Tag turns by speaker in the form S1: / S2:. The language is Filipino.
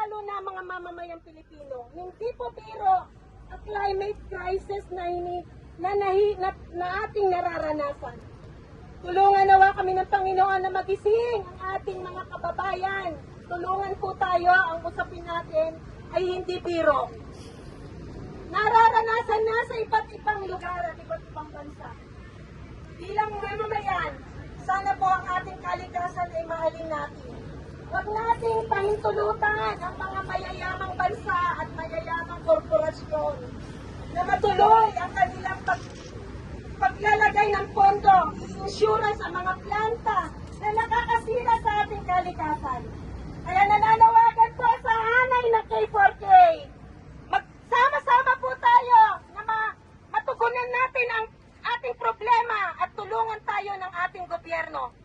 S1: lalo na mga mamamayang Pilipino. Hindi po biro ang climate crisis na ating nararanasan. Tulungan nawa kami ng Panginoon na magising ang ating mga kababayan. Tulungan po tayo, ang usapin natin ay hindi biro. Nararanasan na sa iba't ibang lugar at iba't ibang bansa. Bilang mamamayan, sana po ang ating kalikasan ay mahalin natin. Huwag nating pahintulutan ang mga mayayamang bansa at mayayamang korporasyon na matuloy ang kanilang paglalagay ng pondo, insurance sa mga planta na nakakasira sa ating kalikasan. Kaya nananawagan po sa hanay ng K4K. Magsama-sama po tayo na matugunan natin ang ating problema at tulungan tayo ng ating gobyerno.